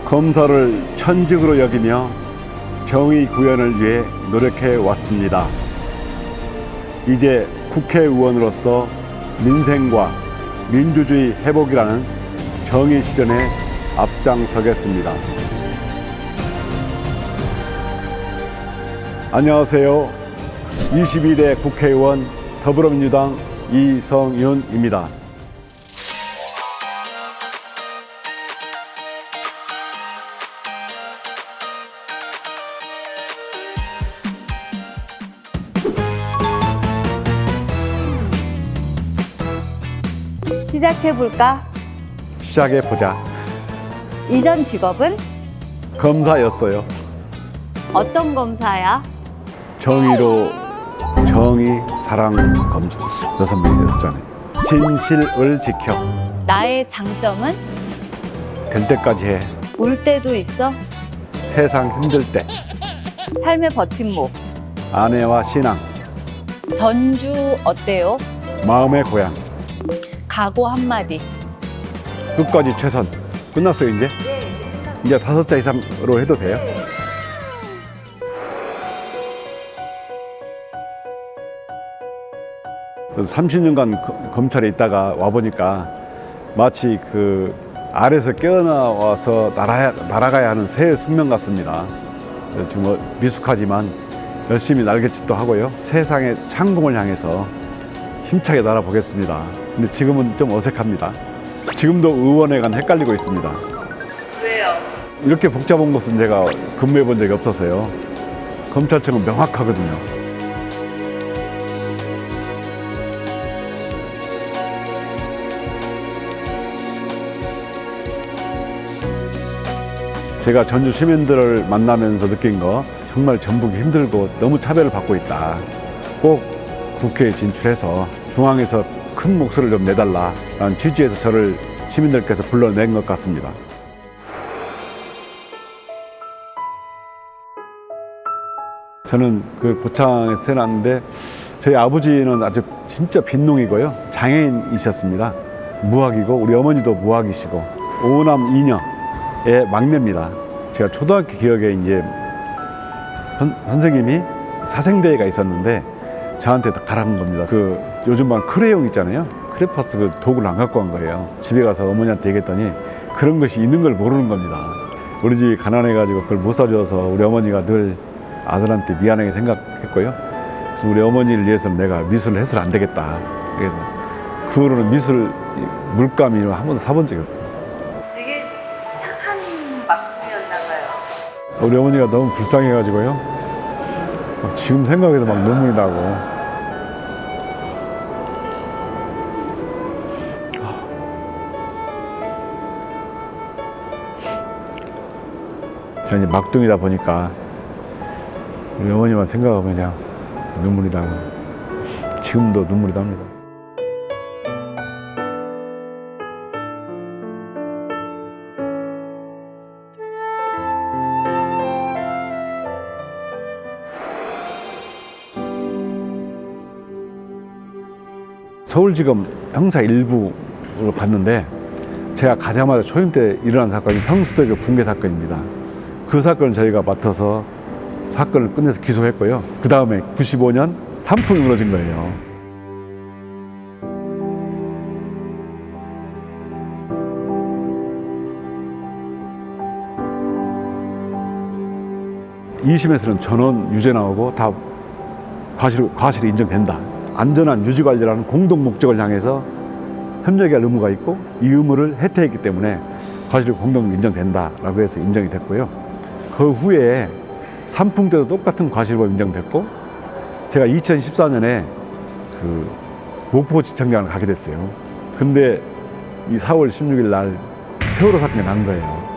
검사를 천직으로 여기며 정의 구현을 위해 노력해 왔습니다. 이제 국회의원으로서 민생과 민주주의 회복이라는 정의 실현에 앞장서겠습니다. 안녕하세요. 22대 국회의원 더불어민주당 이성윤입니다. 시작해볼까? 시작해보자. 이전 직업은 검사였어요. 어떤 검사야? 정의로 정의, 사랑 검사 6명이었잖아요. 진실을 지켜 나의 장점은? 될 때까지 해. 울 때도 있어? 세상 힘들 때 삶의 버팀목. 아내와 신앙, 전주 어때요? 마음의 고향, 각오 한마디. 끝까지 최선. 끝났어요 이제? 이제 5자 이상으로 해도 돼요? 그래서 30년간 검찰에 있다가 와보니까 마치 그 알에서 깨어나와서 날아가야 하는 새의 숙명 같습니다. 지금 뭐 미숙하지만 열심히 날갯짓도 하고요. 세상의 창공을 향해서 힘차게 날아보겠습니다. 근데 지금은 좀 어색합니다. 지금도 의원회관 헷갈리고 있습니다. 왜요? 이렇게 복잡한 곳은 제가 근무해 본 적이 없어서요. 검찰청은 명확하거든요. 제가 전주 시민들을 만나면서 느낀 거, 정말 전북이 힘들고 너무 차별을 받고 있다. 꼭 국회에 진출해서 중앙에서 큰 목소리를 좀 내달라라는 취지에서 저를 시민들께서 불러낸 것 같습니다. 저는 그 고창에서 태어났는데 저희 아버지는 아주 진짜 빈농이고요. 장애인이셨습니다. 무학이고 우리 어머니도 무학이시고 5남 2녀의 막내입니다. 제가 초등학교 기억에 이제 선생님이 사생대회가 있었는데 저한테 다 가라는 겁니다. 그 요즘 막 크레용 있잖아요. 크레파스 그 도구를 안 갖고 간 거예요. 집에 가서 어머니한테 얘기했더니 그런 것이 있는 걸 모르는 겁니다. 우리 집이 가난해가지고 그걸 못 사줘서 우리 어머니가 늘 아들한테 미안하게 생각했고요. 그래서 우리 어머니를 위해서는 내가 미술을 해서는 안 되겠다. 그래서 그 후로는 미술 물감 이런 거 한 번도 사본 적이 없어요. 되게 착한 막둥이였나 봐요. 우리 어머니가 너무 불쌍해가지고요. 지금 생각해도 막 눈물이 나고. 저는 이제 막둥이다 보니까 우리 어머니만 생각하면 그냥 눈물이 나고 지금도 눈물이 납니다. 서울지검 형사 1부로 갔는데 제가 가자마자 초임 때 일어난 사건이 성수대교 붕괴 사건입니다. 그 사건을 저희가 맡아서 사건을 끝내서 기소했고요. 그 다음에 95년 산풍이 무너진 거예요. (2심에서는) 전원 유죄 나오고 다 과실이 인정된다. 안전한 유지 관리라는 공동 목적을 향해서 협력해야 할 의무가 있고 이 의무를 해태했기 때문에 과실이 공동 인정된다라고 해서 인정이 됐고요. 그 후에 산풍 때도 똑같은 과실범 인정됐고 제가 2014년에 그 목포지청장을 가게 됐어요. 근데 이 4월 16일 날 세월호 사건이 난 거예요.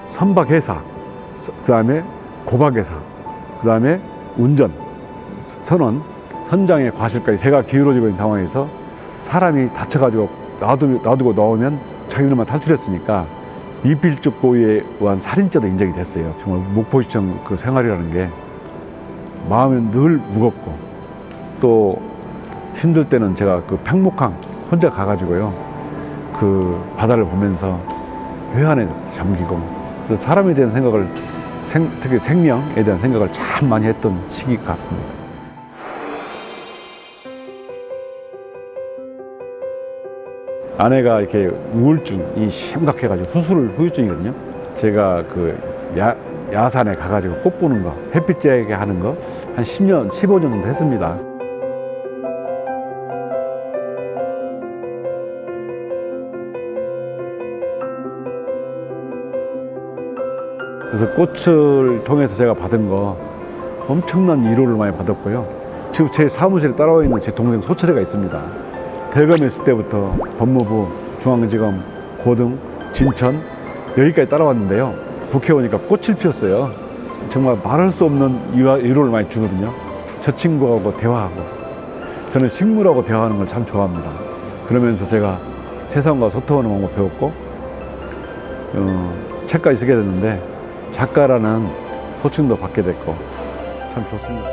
선박회사, 그 다음에 고박회사, 그 다음에 운전, 선원, 선장의 과실까지 제가 기울어지고 있는 상황에서 사람이 다쳐가지고 놔두고 나오면 자기들만 탈출했으니까 미필적 고의에 의한 살인죄도 인정이 됐어요. 정말 목포시청 그 생활이라는 게 마음이 늘 무겁고 또 힘들 때는 제가 그 평목항 혼자 가가지고요. 그 바다를 보면서 회한에 잠기고, 그래서 사람에 대한 생각을, 특히 생명에 대한 생각을 참 많이 했던 시기 같습니다. 아내가 이렇게 우울증이 심각해가지고 후유증이거든요. 제가 그 야산에 가가지고 꽃 보는 거, 햇빛 쬐게 하는 거 한 10년, 15년 정도 했습니다. 그래서 꽃을 통해서 제가 받은 거 엄청난 위로를 많이 받았고요. 지금 제 사무실에 따라와 있는 제 동생 소철이가 있습니다. 대검에 있을 때부터 법무부, 중앙지검, 고등, 진천 여기까지 따라왔는데요. 국회의원이니까 꽃을 피웠어요. 정말 말할 수 없는 위로를 많이 주거든요. 저 친구하고 대화하고, 저는 식물하고 대화하는 걸 참 좋아합니다. 그러면서 제가 세상과 소통하는 방법 배웠고, 책까지 쓰게 됐는데 작가라는 호칭도 받게 됐고 참 좋습니다.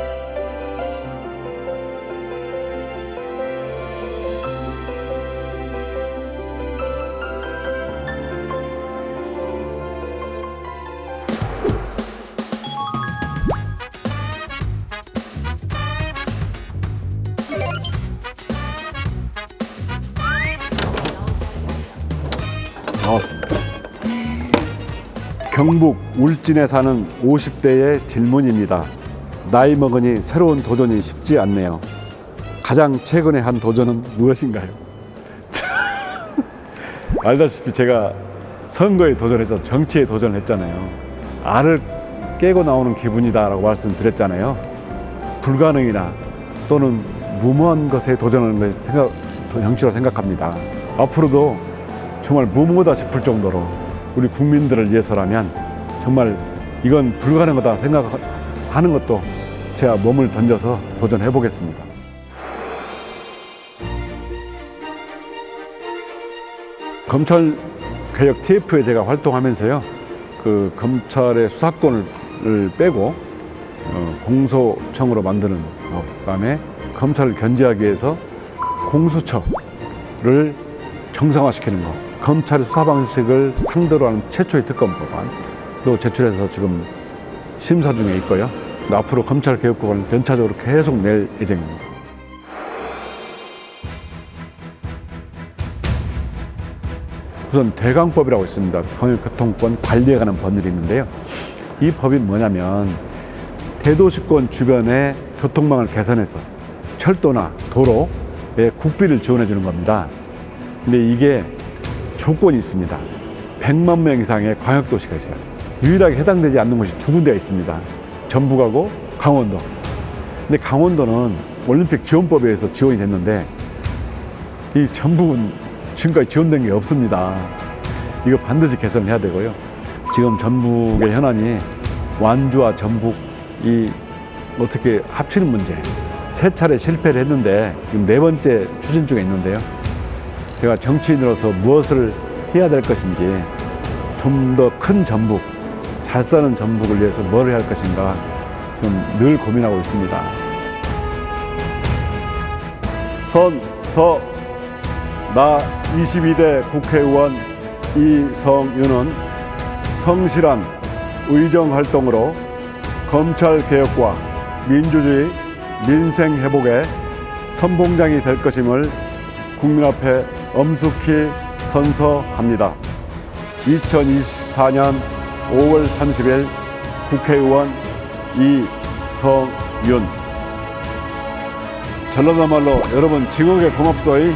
나왔습니다. 경북 울진에 사는 50대의 질문입니다. 나이 먹으니 새로운 도전이 쉽지 않네요. 가장 최근에 한 도전은 무엇인가요? 알다시피 제가 선거에 도전해서 정치에 도전했잖아요. 알을 깨고 나오는 기분이다라고 말씀드렸잖아요. 불가능이나 또는 무모한 것에 도전하는 것이 정치라고 생각합니다. 앞으로도 정말 무모하다 싶을 정도로 우리 국민들을 위해서라면 정말 이건 불가능하다 생각하는 것도 제가 몸을 던져서 도전해 보겠습니다. 검찰개혁 TF에 제가 활동하면서요, 그 검찰의 수사권을 빼고 공소청으로 만드는 법안에 검찰을 견제하기 위해서 공수처를 정상화시키는 것, 검찰의 수사 방식을 상대로 하는 최초의 특검 법안도 제출해서 지금 심사 중에 있고요. 앞으로 검찰 개혁법안을 연차적으로 계속 낼 예정입니다. 우선 대강법이라고 있습니다. 광역교통권 관리에 관한 법률이 있는데요. 이 법이 뭐냐면 대도시권 주변의 교통망을 개선해서 철도나 도로에 국비를 지원해 주는 겁니다. 근데 이게 조건이 있습니다. 100만 명 이상의 광역도시가 있어요. 유일하게 해당되지 않는 곳이 두 군데가 있습니다. 전북하고 강원도. 근데 강원도는 올림픽 지원법에 의해서 지원이 됐는데 이 전북은 지금까지 지원된 게 없습니다. 이거 반드시 개선해야 되고요. 지금 전북의 현안이 완주와 전북이 어떻게 합치는 문제, 3차례 실패를 했는데 지금 4번째 추진 중에 있는데요. 제가 정치인으로서 무엇을 해야 될 것인지, 좀 더 큰 전북, 잘 사는 전북을 위해서 뭘 해야 할 것인가 좀 늘 고민하고 있습니다. 나 22대 국회의원 이성윤은 성실한 의정활동으로 검찰개혁과 민주주의, 민생회복의 선봉장이 될 것임을 국민 앞에 엄숙히 선서합니다. 2024년 5월 30일 국회의원 이성윤. 전라도 말로 여러분 징역에 고맙소이.